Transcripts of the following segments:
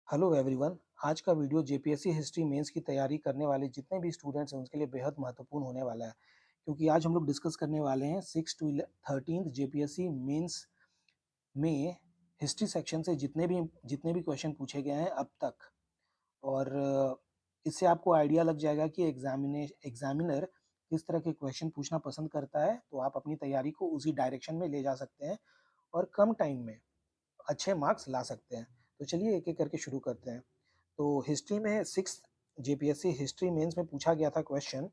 Hello everyone. आज का video JPSC history mains की तैयारी करने वाले जितने भी स्टूडेंट्स हैं उनके लिए बेहद महत्वपूर्ण होने वाला है, क्योंकि आज हम लोग डिस्कस करने वाले हैं 6 to 13 जेपीएससी मेंस में हिस्ट्री सेक्शन से जितने भी क्वेश्चन पूछे गए हैं अब तक। और इससे आपको आइडिया लग जाएगा कि एग्जामिनर किस तरह के क्वेश्चन पूछना पसंद करता है, तो आप अपनी तैयारी को उसी डायरेक्शन में ले जा सकते हैं और कम टाइम में अच्छे मार्क्स ला सकते हैं। तो चलिए एक एक करके शुरू करते हैं। तो हिस्ट्री में सिक्स जेपीएससी हिस्ट्री मेंस में पूछा गया था क्वेश्चन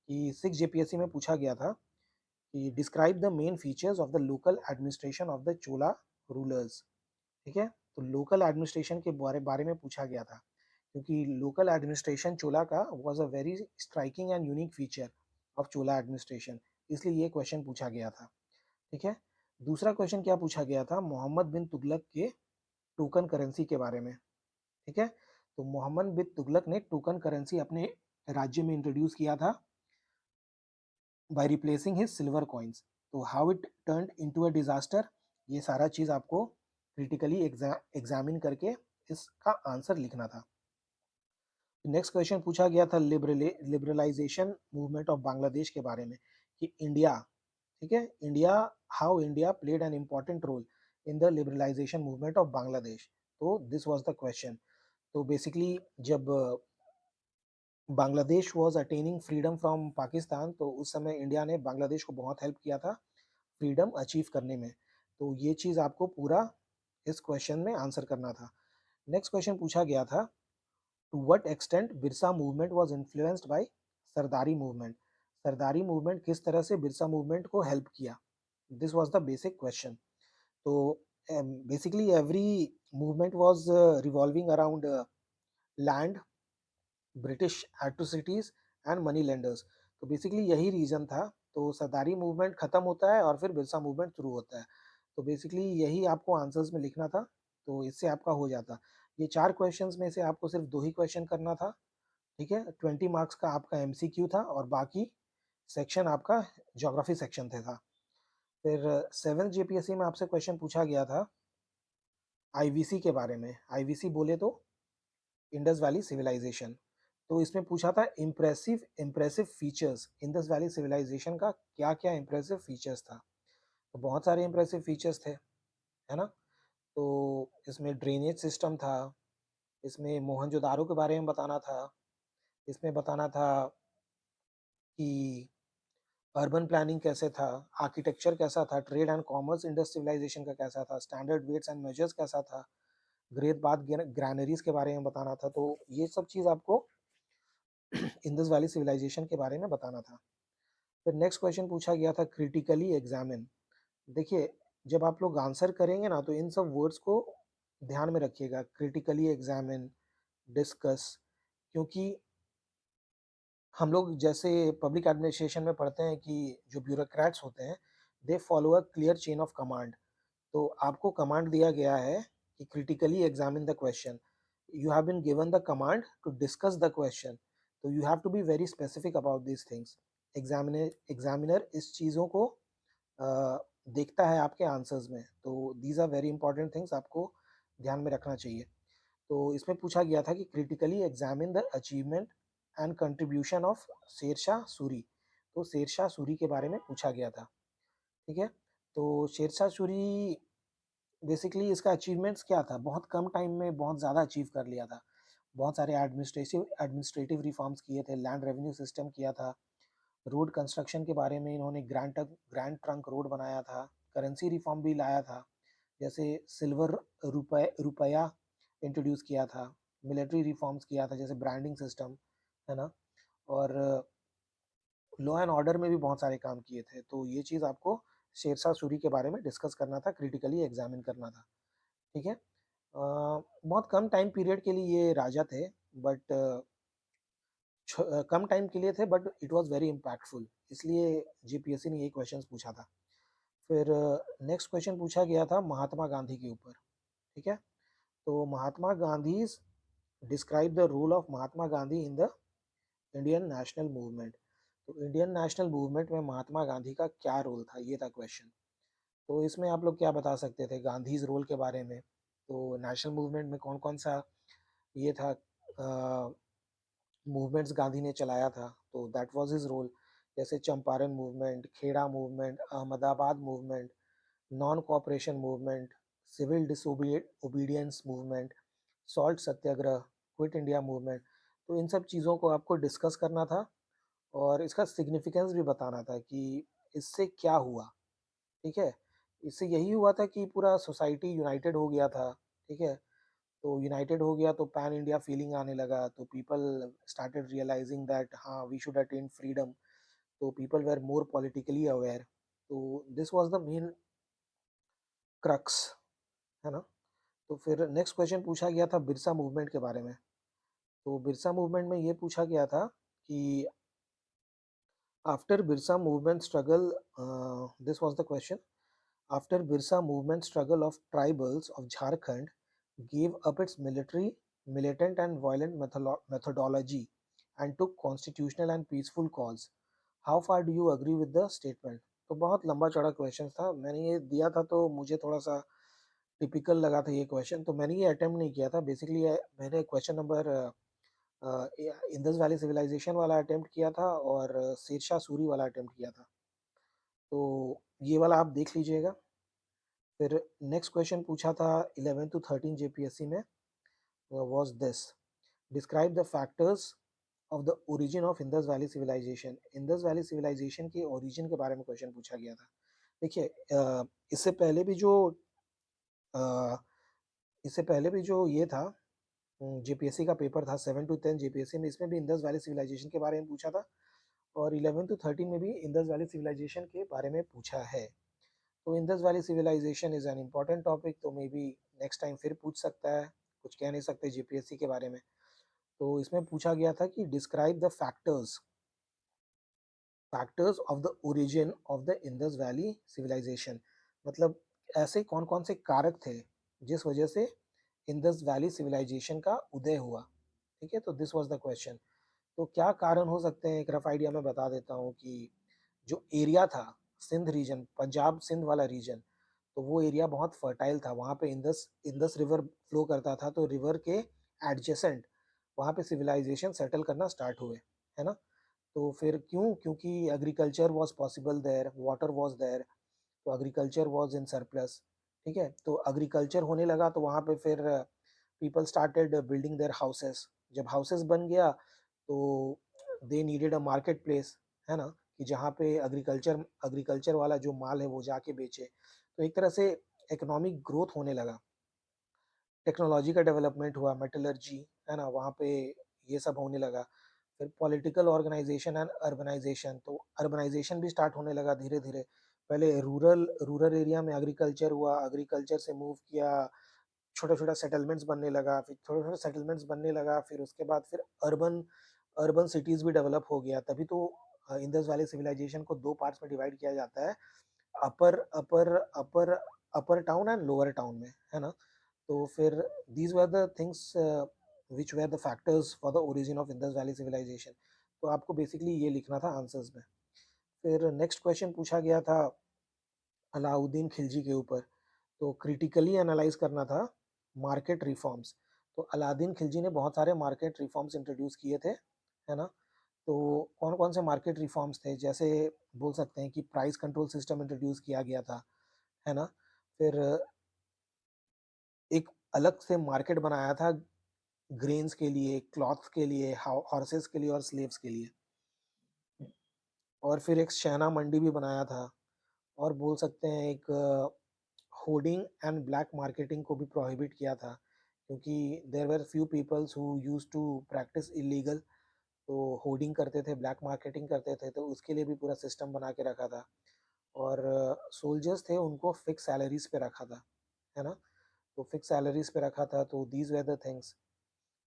कि सिक्स जेपीएससी में पूछा गया था कि describe the main features of the local administration of the Chola rulers. ठीक है, तो लोकल एडमिनिस्ट्रेशन के बारे बारे में पूछा गया था, क्योंकि लोकल एडमिनिस्ट्रेशन चोला का was a very striking and unique feature of Chola administration, इसलिए ये क्वेश्चन पूछा गया था। ठीक है, दूसरा क्वेश्चन क्या पूछा गया था, मोहम्मद बिन तुगलक के टोकन करेंसी के बारे में। ठीक है, तो मोहम्मद बिन तुगलक ने टोकन करेंसी अपने राज्य में इंट्रोड्यूस किया था by replacing his silver coins. तो how it turned into a disaster, ये सारा चीज आपको क्रिटिकली एग्जामिन करके इसका आंसर लिखना था। नेक्स्ट क्वेश्चन पूछा गया था लिबरलाइजेशन मूवमेंट ऑफ बांग्लादेश के बारे में कि इंडिया, ठीक है, India, how India played an important role in the liberalisation movement of Bangladesh. तो दिस वाज द क्वेश्चन। तो बेसिकली जब Bangladesh was attaining freedom from Pakistan, तो उस समय इंडिया ने बांग्लादेश को बहुत हेल्प किया था फ्रीडम अचीव करने में। तो ये चीज़ आपको पूरा इस क्वेश्चन में आंसर करना था। नेक्स्ट क्वेश्चन पूछा गया था, to what extent Birsa movement was influenced by Sardari movement. Sardari movement किस तरह से बिरसा मूवमेंट को हेल्प किया, this was the basic question. तो basically every movement was revolving around land, British atrocities and money lenders. तो बेसिकली यही रीजन था। तो सरदारी मूवमेंट खत्म होता है और फिर बिरसा मूवमेंट शुरू होता है। तो बेसिकली यही आपको आंसर्स में लिखना था, तो इससे आपका हो जाता। ये चार क्वेश्चंस में से आपको सिर्फ दो ही क्वेश्चन करना था। ठीक है, 20 मार्क्स का आपका एमसीक्यू था और बाकी सेक्शन आपका ज्योग्राफी सेक्शन थे था। फिर सेवेंथ जेपीएससी में आपसे क्वेश्चन पूछा गया था आईवीसी के बारे में। आईवीसी बोले तो इंडस वैली सिविलाइजेशन। तो इसमें पूछा था impressive impressive features Indus valley civilisation का, क्या क्या इम्प्रेसिव फीचर्स था। तो बहुत सारे इम्प्रेसिव फीचर्स थे, है ना। तो इसमें ड्रेनेज सिस्टम था, इसमें मोहनजोदारो के बारे में बताना था, इसमें बताना था कि अर्बन प्लानिंग कैसे था, आर्किटेक्चर कैसा था, trade and commerce Indus civilisation का कैसा था, स्टैंडर्ड वेट्स एंड मेजर्स कैसा था, ग्रेट बाथ ग्रैनरीज के बारे में बताना था। तो ये सब चीज़ आपको इंडस वैली सिविलाइजेशन के बारे में बताना था। फिर नेक्स्ट क्वेश्चन पूछा गया था क्रिटिकली एग्जामिन। देखिए, जब आप लोग आंसर करेंगे ना, तो इन सब वर्ड्स को ध्यान में रखिएगा, क्रिटिकली एग्जामिन, डिस्कस। क्योंकि हम लोग जैसे पब्लिक एडमिनिस्ट्रेशन में पढ़ते हैं कि जो ब्यूरोक्रेट्स होते हैं they follow a clear chain of command. तो आपको कमांड दिया गया है कि critically examine the question, you have been given the command to discuss the question. तो you have to be very specific about this things. Examiner इस चीज़ों को देखता है आपके आंसर्स में। तो these are very important things, आपको ध्यान में रखना चाहिए। तो इसमें पूछा गया था कि critically examine the achievement and contribution of Sher Shah Suri. तो शेरशाह सूरी के बारे में पूछा गया था। ठीक है, तो शेरशाह सूरी बेसिकली इसका अचीवमेंट्स क्या था, बहुत कम टाइम में बहुत ज़्यादा अचीव कर लिया था। बहुत सारे एडमिनिस्ट्रेटिव रिफॉर्म्स किए थे, लैंड रेवेन्यू सिस्टम किया था, रोड कंस्ट्रक्शन के बारे में इन्होंने ग्रैंड ट्रंक रोड बनाया था, करेंसी रिफॉर्म भी लाया था, जैसे सिल्वर रुपया इंट्रोड्यूस किया था, मिलिट्री रिफॉर्म्स किया था जैसे ब्रांडिंग सिस्टम, है ना। और लॉ एंड ऑर्डर में भी बहुत सारे काम किए थे। तो ये चीज़ आपको शेरशाह सूरी के बारे में डिस्कस करना था, क्रिटिकली एग्जामिन करना था। ठीक है, बहुत कम टाइम पीरियड के लिए ये राजा थे, बट कम टाइम के लिए थे, but it was very impactful, इसलिए जीपीएससी ने ये क्वेश्चंस पूछा था। फिर नेक्स्ट क्वेश्चन पूछा गया था महात्मा गांधी के ऊपर। ठीक है, तो Mahatma Gandhi describe the role of Mahatma Gandhi in the Indian national movement. तो इंडियन नेशनल मूवमेंट में महात्मा गांधी का क्या रोल था, ये था क्वेश्चन। तो इसमें आप लोग क्या बता सकते थे गांधीज रोल के बारे में। तो नेशनल मूवमेंट में कौन कौन सा ये था मूवमेंट्स गांधी ने चलाया था, तो दैट वाज हिज रोल। जैसे Champaran movement, Kheda movement, Ahmedabad movement, non cooperation movement, civil disobedience movement, salt satyagraha, quit India movement. तो इन सब चीज़ों को आपको डिस्कस करना था और इसका सिग्निफिकेंस भी बताना था कि इससे क्या हुआ। ठीक है, इससे यही हुआ था कि पूरा सोसाइटी यूनाइटेड हो गया था। ठीक है, तो यूनाइटेड हो गया तो पैन इंडिया फीलिंग आने लगा, तो पीपल स्टार्टेड रियलाइजिंग दैट हाँ वी शुड अटेन फ्रीडम। तो people were more politically aware. तो this was the main crux, है ना। तो फिर नेक्स्ट क्वेश्चन पूछा गया था बिरसा मूवमेंट के बारे में। तो बिरसा मूवमेंट में ये पूछा गया था कि after Birsa movement struggle, this was the question, after Birsa movement struggle of tribals of Jharkhand gave up its militant and violent methodology and took constitutional and peaceful cause. How far do you agree with the statement? तो बहुत लंबा चौड़ा question था, मैंने ये दिया था तो मुझे थोड़ा सा टिपिकल लगा था ये क्वेश्चन, तो मैंने ये अटेम्प्ट नहीं किया था। बेसिकली मैंने question number Indus valley civilisation वाला अटेम्प्ट किया था और शेरशाह सूरी वाला अटेम्प्ट किया था। तो ये वाला आप देख लीजिएगा। फिर नेक्स्ट क्वेश्चन पूछा था 11 टू 13 जेपीएससी में, was this, describe the factors of the origin of Indus valley civilisation. Indus valley civilisation के ओरिजिन के बारे में क्वेश्चन पूछा गया था। देखिए, इससे पहले भी जो अ, इससे पहले भी जो ये था जेपीएससी का पेपर था 7 to 10 जेपीएससी में, इसमें भी इंदस वैली सिविलाइजेशन के बारे में पूछा था और 11 to 13 में भी इंदस वैली सिविलाइजेशन के बारे में पूछा है। तो Indus valley civilisation is an important topic, तो मे बी नेक्स्ट टाइम फिर पूछ सकता है, कुछ कह नहीं सकते जेपीएससी के बारे में। तो इसमें पूछा गया था कि describe the factors of the origin of the Indus valley civilisation. मतलब ऐसे कौन कौन से कारक थे जिस वजह से इंदस वैली सिविलाइजेशन का उदय हुआ। ठीक है, तो दिस वाज द क्वेश्चन। तो क्या कारण हो सकते हैं, एक रफ आइडिया मैं बता देता हूँ कि जो एरिया था, सिंध रीजन, पंजाब सिंध वाला रीजन, तो वो एरिया बहुत फर्टाइल था। वहाँ पे इंदस इंदस रिवर फ्लो करता था, तो रिवर के एडजेसेंट वहाँ पे सिविलाइजेशन सेटल करना स्टार्ट हुए, है ना। तो फिर क्यों, क्योंकि agriculture was possible there, water was there, तो एग्रीकल्चर वाज इन सरप्लस। ठीक है, तो एग्रीकल्चर होने लगा तो वहाँ पे फिर people started building their houses. जब हाउसेस बन गया तो they needed a market place, है ना, कि जहाँ पे एग्रीकल्चर एग्रीकल्चर वाला जो माल है वो जाके बेचे। तो एक तरह से इकोनॉमिक ग्रोथ होने लगा, टेक्नोलॉजी का डेवलपमेंट हुआ, मेटलर्जी, है ना, वहाँ पे ये सब होने लगा। फिर पॉलिटिकल ऑर्गेनाइजेशन एंड अर्बनाइजेशन, तो अर्बनाइजेशन भी स्टार्ट होने लगा धीरे धीरे। पहले रूरल रूरल एरिया में एग्रीकल्चर हुआ, एग्रीकल्चर से मूव किया, छोटा छोटा सेटलमेंट्स बनने लगा, फिर छोटे छोटे सेटलमेंट्स बनने लगा, फिर उसके बाद फिर अर्बन अर्बन सिटीज भी डेवलप हो गया। तभी तो इंडस वैली सिविलाइजेशन को दो पार्ट्स में डिवाइड किया जाता है, upper upper upper upper town and lower town में, है ना। तो फिर these were the things which were the factors for the origin of Indus valley civilisation. तो आपको बेसिकली ये लिखना था आंसर्स में। फिर नेक्स्ट क्वेश्चन पूछा गया था अलाउद्दीन खिलजी के ऊपर, तो क्रिटिकली एनालाइज करना था मार्केट रिफॉर्म्स। तो अलाउद्दीन खिलजी ने बहुत सारे मार्केट रिफॉर्म्स इंट्रोड्यूस किए थे, है ना। तो कौन कौन से मार्केट रिफॉर्म्स थे, जैसे बोल सकते हैं कि प्राइस कंट्रोल सिस्टम इंट्रोड्यूस किया गया था, है ना। फिर एक अलग से मार्केट बनाया था ग्रेन्स के लिए, क्लॉथ्स के लिए, हॉर्सेस के लिए और स्लेव्स के लिए। और फिर एक शहना मंडी भी बनाया था। और बोल सकते हैं एक होर्डिंग एंड ब्लैक मार्केटिंग को भी प्रोहिबिट किया था, क्योंकि there were few peoples who used to practise illegal, तो होर्डिंग करते थे, ब्लैक मार्केटिंग करते थे, तो उसके लिए भी पूरा सिस्टम बना के रखा था। और सोल्जर्स थे उनको फिक्स सैलरीज पे रखा था, है ना। तो फिक्स सैलरीज पे रखा था, तो दीज वेर द थिंग्स।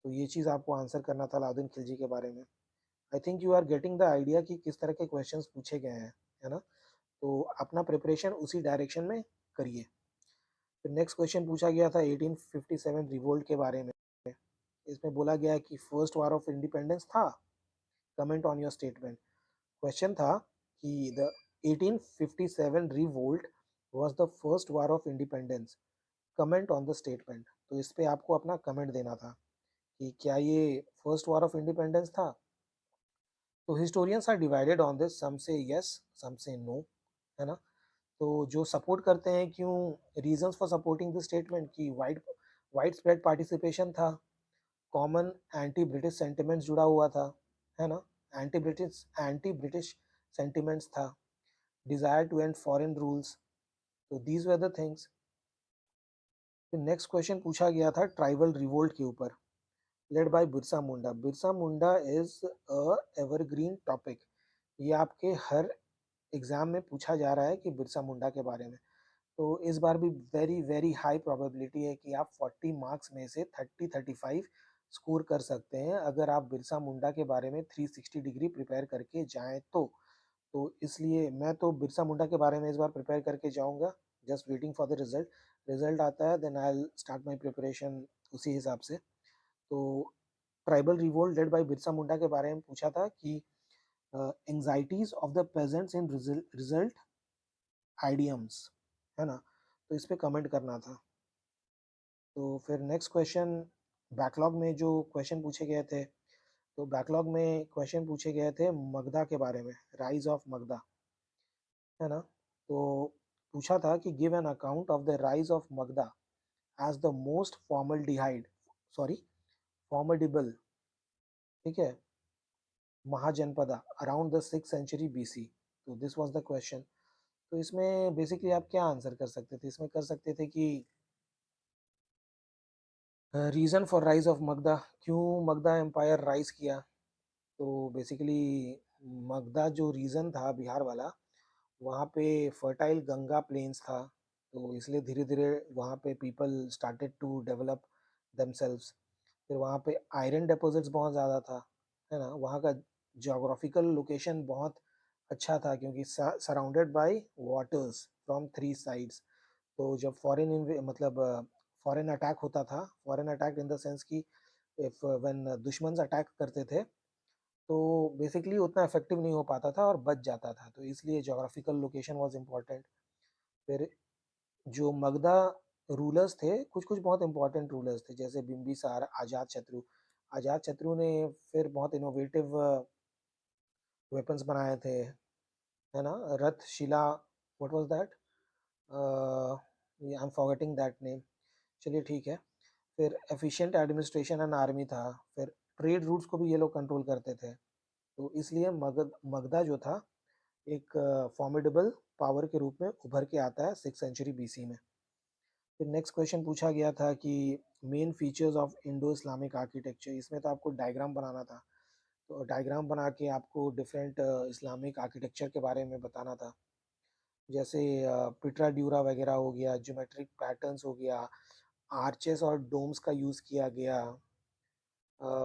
तो ये चीज़ आपको आंसर करना था अलाउद्दीन खिलजी के बारे में। I think you are getting the idea कि किस तरह के क्वेश्चंस पूछे गए हैं, है ना। तो अपना प्रिपरेशन उसी डायरेक्शन में करिए। फिर नेक्स्ट क्वेश्चन पूछा गया था 1857 रिवोल्ट के बारे में। इसमें बोला गया है कि फर्स्ट वार ऑफ इंडिपेंडेंस था, comment on your statement. Question था कि the 1857 revolt was the first war of independence, comment on the statement. तो इस पे आपको अपना कमेंट देना था कि क्या ये फर्स्ट वॉर ऑफ इंडिपेंडेंस था? तो historians are divided on this, some से यस, सम से नो, है ना? तो जो सपोर्ट करते हैं, क्यों reasons for supporting this statement, कि वाइड स्प्रेड पार्टिसिपेशन था, कॉमन एंटी ब्रिटिश सेंटिमेंट्स जुड़ा हुआ था, है ना? एंटी ब्रिटिश सेंटिमेंट्स था, desire to end foreign rules. तो दीज वर द थिंग्स। फिर नेक्स्ट क्वेश्चन पूछा गया था ट्राइबल रिवोल्ट के ऊपर, led by Birsa Munda. Birsa Munda is a evergreen topic. ये आपके हर एग्जाम में पूछा जा रहा है कि बिरसा मुंडा के बारे में। तो इस बार भी वेरी वेरी हाई प्रोबेबिलिटी है कि आप 40 मार्क्स में से 30-35 स्कोर कर सकते हैं अगर आप बिरसा मुंडा के बारे में 360 डिग्री प्रिपेयर करके जाएं तो इसलिए मैं तो बिरसा मुंडा के बारे में इस बार प्रिपेयर करके जाऊंगा। Just waiting for the result. Result आता है then I start my preparation उसी हिसाब से। तो tribal revolt led by Birsa Munda के बारे में पूछा था कि anxieties of the peasants in result idioms, है ना? तो इस पे कमेंट करना था। तो फिर नेक्स्ट क्वेश्चन, बैकलॉग में जो क्वेश्चन पूछे गए थे, तो बैकलॉग में क्वेश्चन पूछे गए थे मगधा के बारे में, राइज ऑफ मगधा, है ना? तो पूछा था कि give an account of the rise of Magadha as the most formaldehyde, sorry, formidable, ठीक है, Mahajanapada around the 6th century BC। तो दिस वाज द क्वेश्चन। तो इसमें बेसिकली आप क्या आंसर कर सकते थे? इसमें कर सकते थे कि reason for rise of Magadha, क्यों मगधा एम्पायर राइज किया? तो बेसिकली मगधा जो रीजन था बिहार वाला, वहाँ पे फर्टाइल गंगा प्लेन्स था, तो इसलिए धीरे धीरे वहाँ पे people started to develop themselves. फिर वहाँ पे आयरन डिपॉजिट्स बहुत ज़्यादा था, है ना? वहाँ का जोग्राफिकल लोकेशन बहुत अच्छा था क्योंकि surrounded by waters from 3 sides. तो जब मतलब फॉरेन अटैक होता था, foreign attack in the sense कि इफ व्हेन दुश्मन अटैक करते थे, तो बेसिकली उतना इफेक्टिव नहीं हो पाता था और बच जाता था, तो इसलिए जोग्राफिकल लोकेशन वाज इम्पोर्टेंट। फिर जो मगधा रूलर्स थे, कुछ कुछ बहुत इंपॉर्टेंट रूलर्स थे, जैसे बिम्बिसार, आजाद शत्रु ने फिर बहुत इनोवेटिव वेपन्स बनाए थे, है ना? रथ शिला, what was that, I am forgetting that name. चलिए ठीक है। फिर एफिशिएंट एडमिनिस्ट्रेशन एंड आर्मी था। फिर ट्रेड रूट्स को भी ये लोग कंट्रोल करते थे, तो इसलिए मगधा जो था एक फॉर्मिडेबल पावर के रूप में उभर के आता है 6th century BC में। फिर नेक्स्ट क्वेश्चन पूछा गया था कि main features of Indo Islamic architecture. इसमें तो आपको डायग्राम बनाना था, तो डायग्राम बना के आपको डिफरेंट इस्लामिक आर्किटेक्चर के बारे में बताना था, जैसे पिट्रा ड्यूरा वगैरह हो गया, ज्योमेट्रिक पैटर्न्स हो गया, आर्चेस और डोम्स का यूज़ किया गया,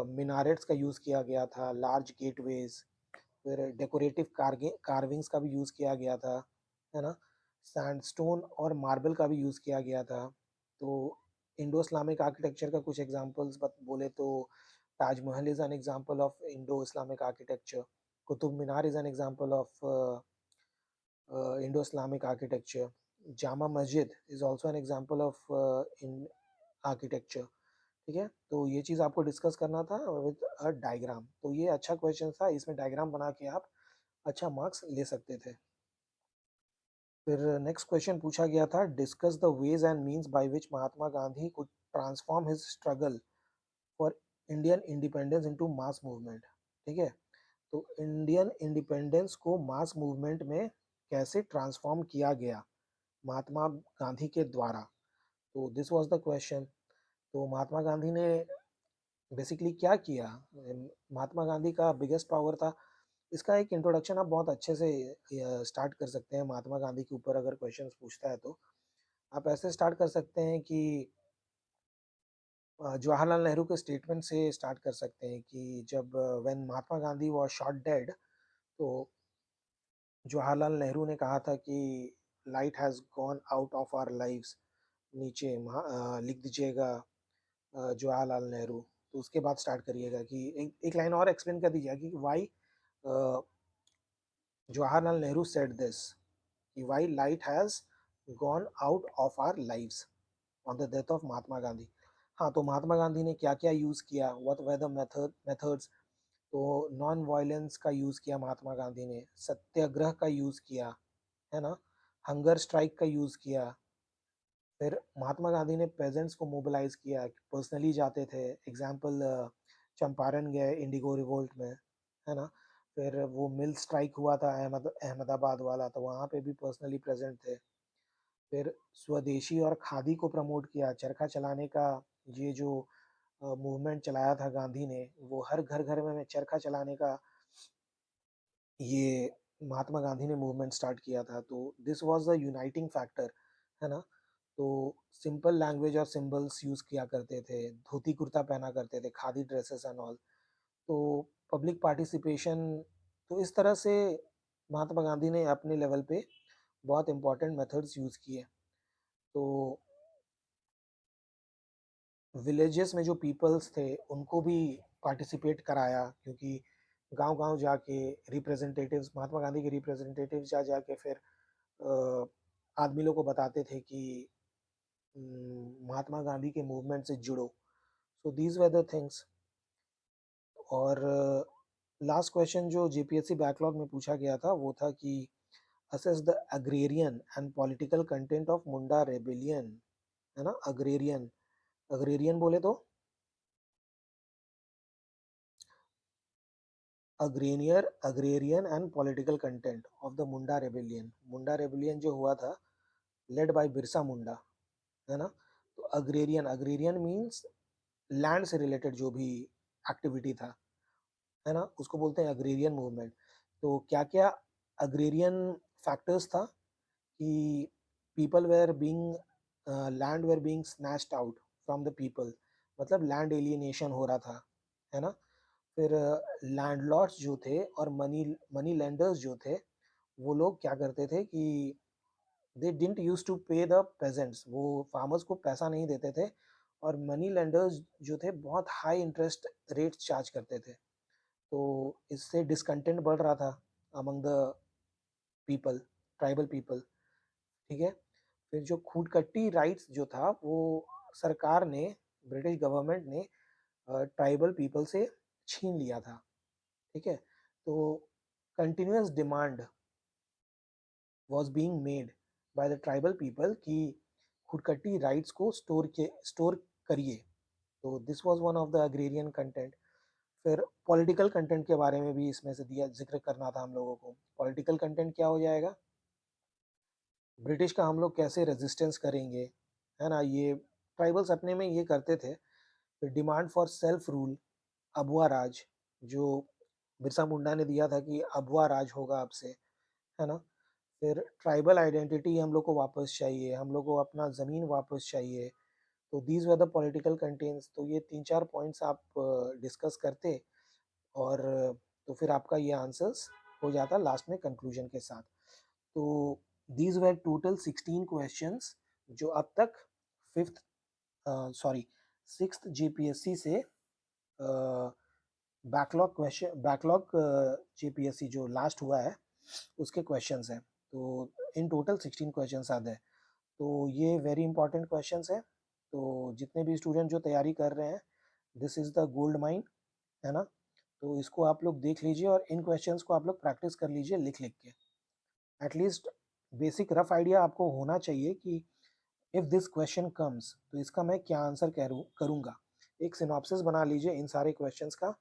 मिनारेट्स का यूज़ किया गया था, लार्ज गेटवेज, फिर डेकोरेटिव कार्विंग्स का भी यूज़ किया गया था, है ना? सैंडस्टोन और मार्बल का भी यूज़ किया गया था। तो इंडो इस्लामिक आर्किटेक्चर का कुछ एग्जांपल्स बोले तो Taj Mahal is an example of Indo Islamic architecture, Qutub Minar is an example of Indo Islamic architecture, Jama Masjid is also an example of in architecture. ठीक है, तो ये चीज़ आपको डिस्कस करना था विद अ डायग्राम। तो ये अच्छा क्वेश्चन था, इसमें डायग्राम बना के आप अच्छा मार्क्स ले सकते थे। फिर नेक्स्ट क्वेश्चन पूछा गया था discuss the ways and means by which Mahatma Gandhi could transform his struggle for Indian independence into mass movement. ठीक है, तो इंडियन इंडिपेंडेंस को मास मूवमेंट में कैसे ट्रांसफॉर्म किया गया महात्मा गांधी के द्वारा? तो दिस वाज द क्वेश्चन। तो महात्मा गांधी ने बेसिकली क्या किया? महात्मा गांधी का बिगेस्ट पावर था, इसका एक इंट्रोडक्शन आप बहुत अच्छे से स्टार्ट कर सकते हैं। महात्मा गांधी के ऊपर अगर क्वेश्चंस पूछता है तो आप ऐसे स्टार्ट कर सकते हैं कि जवाहरलाल नेहरू के स्टेटमेंट से स्टार्ट कर सकते हैं कि जब when Mahatma Gandhi was shot dead, तो जवाहरलाल नेहरू ने कहा था कि light has gone out of our lives. नीचे लिख दीजिएगा जवाहरलाल नेहरू। तो उसके बाद स्टार्ट करिएगा कि एक लाइन और एक्सप्लेन कर दीजिएगा कि why Jawaharlal Nehru said this, कि why light has gone out of our lives on the death of Mahatma Gandhi. हाँ, तो महात्मा गांधी ने क्या-क्या यूज़ किया, व्हाट वर द मेथड्स, तो नॉन वायलेंस का यूज़ किया महात्मा गांधी ने, सत्याग्रह का यूज़ किया, है ना? हंगर स्ट्राइक का यूज़ किया, फिर महात्मा गांधी ने पेजेंट्स को मोबिलाइज़ किया, पर्सनली जाते थे, एग्ज़ाम्पल चंपारण गए इंडिगो रिवोल्ट में, है ना? फिर वो मिल स्ट्राइक हुआ था अहमदाबाद वाला, तो वहाँ पे भी पर्सनली प्रेज़ेंट थे। फिर स्वदेशी और खादी को प्रमोट किया, चरखा चलाने का ये जो मूवमेंट चलाया था गांधी ने, वो हर घर-घर में चरखा चलाने का ये महात्मा गांधी ने मूवमेंट स्टार्ट किया था, तो this was the uniting factor, है ना? तो सिंपल लैंग्वेज और सिंबल्स यूज़ किया करते थे, धोती कुर्ता पहना करते थे, खादी ड्रेसेस एंड ऑल। तो पब्लिक पार्टिसिपेशन, तो इस तरह से महात्मा गांधी ने अपने लेवल पे बहुत इम्पोर्टेंट मेथड्स यूज़ किए। तो विलेजेस में जो पीपल्स थे उनको भी पार्टिसिपेट कराया, क्योंकि गांव-गांव जाके रिप्रेजेंटेटिव्स, महात्मा गांधी के रिप्रेजेंटेटिव्स जा जाके फिर अ, आदमी लोग को बताते थे कि महात्मा गांधी के मूवमेंट से जुड़ो। So these were the things. और लास्ट क्वेश्चन जो जीपीएससी बैकलॉग में पूछा गया था वो था कि assess the agrarian and political content of Munda rebellion, है ना? अग्रेरियन, अग्रेरियन बोले तो agrarian and political content of the Munda rebellion, Munda rebellion जो हुआ था लेड बाय बिरसा मुंडा, है ना? तो अग्रेरियन, अग्रेरियन मीन्स लैंड से रिलेटेड जो भी एक्टिविटी था, है ना? उसको बोलते हैं अग्रेरियन मूवमेंट। तो क्या क्या अग्रेरियन फैक्टर्स था कि people were being land were being snatched out from the people, मतलब लैंड एलियनेशन हो रहा था, है ना? फिर लैंडलॉर्ड्स जो थे और मनी मनी लेंडर्स जो थे, वो लोग क्या करते थे कि दे डिडंट यूज टू पे द पेजेंट्स, वो फार्मर्स को पैसा नहीं देते थे, और मनी लेंडर्स जो थे बहुत हाई इंटरेस्ट रेट चार्ज करते थे। तो इससे डिसकंटेंट बढ़ रहा था among the people, tribal people, ठीक है? फिर जो खूटकट्टी राइट्स जो था वो सरकार ने, ब्रिटिश गवर्नमेंट ने ट्राइबल पीपल से छीन लिया था, ठीक है? तो continuous demand was being made by the tribal people कि खुदकट्टी राइट्स को स्टोर करिए। तो this was one of the agrarian content. फिर पॉलिटिकल कंटेंट के बारे में भी इसमें से दिया जिक्र करना था हम लोगों को। पॉलिटिकल कंटेंट क्या हो जाएगा? ब्रिटिश का हम लोग कैसे रेजिस्टेंस करेंगे, है ना? ये ट्राइबल्स अपने में ये करते थे। फिर डिमांड फॉर सेल्फ रूल, अबुआ राज, जो बिरसा मुंडा ने दिया था कि अबुआ राज होगा अब से, है ना? फिर ट्राइबल आइडेंटिटी हम लोग को वापस चाहिए, हम लोग को अपना ज़मीन वापस चाहिए। तो these were the political contents. तो ये 3-4 पॉइंट्स आप डिस्कस करते, और तो फिर आपका ये आंसर्स हो जाता लास्ट में कंक्लूजन के साथ। तो दीज वर टोटल 16 क्वेश्चंस जो अब तक फिफ्थ सॉरी सिक्स्थ जीपीएससी से बैकलॉग जीपीएससी जो लास्ट हुआ है उसके क्वेश्चंस हैं। तो इन टोटल 16 क्वेश्चंस आते हैं। तो ये वेरी इंपॉर्टेंट क्वेश्चंस है। तो जितने भी स्टूडेंट जो तैयारी कर रहे हैं, this is the gold mine, है ना? तो इसको आप लोग देख लीजिए और इन क्वेश्चंस को आप लोग प्रैक्टिस कर लीजिए लिख लिख के। एटलीस्ट बेसिक रफ आइडिया आपको होना चाहिए कि इफ़ दिस क्वेश्चन कम्स तो इसका मैं क्या आंसर करूँगा। एक सिनॉप्सिस बना लीजिए इन सारे क्वेश्चंस का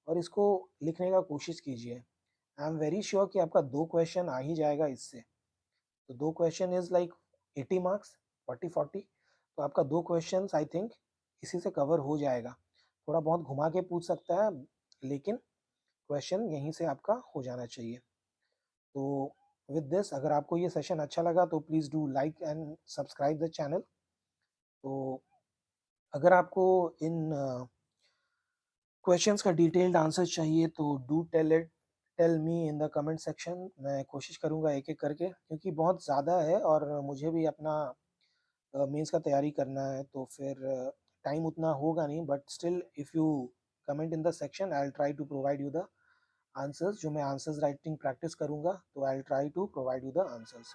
और इसको लिखने का कोशिश कीजिए। आई एम वेरी श्योर कि आपका 2 क्वेश्चन आ ही जाएगा इससे। तो 2 क्वेश्चन इज़ लाइक 80 मार्क्स, 40-40, तो आपका 2 क्वेश्चंस आई थिंक इसी से कवर हो जाएगा। थोड़ा बहुत घुमा के पूछ सकता है, लेकिन क्वेश्चन यहीं से आपका हो जाना चाहिए। तो विद दिस, अगर आपको ये सेशन अच्छा लगा तो please do like and subscribe the channel. तो अगर आपको इन क्वेश्चंस का डिटेल्ड आंसर चाहिए तो do tell me in the comment section. मैं कोशिश करूँगा एक-एक करके, क्योंकि बहुत ज़्यादा है और मुझे भी अपना मेंस का तैयारी करना है, तो फिर टाइम उतना होगा नहीं, but still if you comment in the section I will try to provide you the answers. जो मैं आंसर्स राइटिंग प्रैक्टिस करूँगा तो I will try to provide you the answers.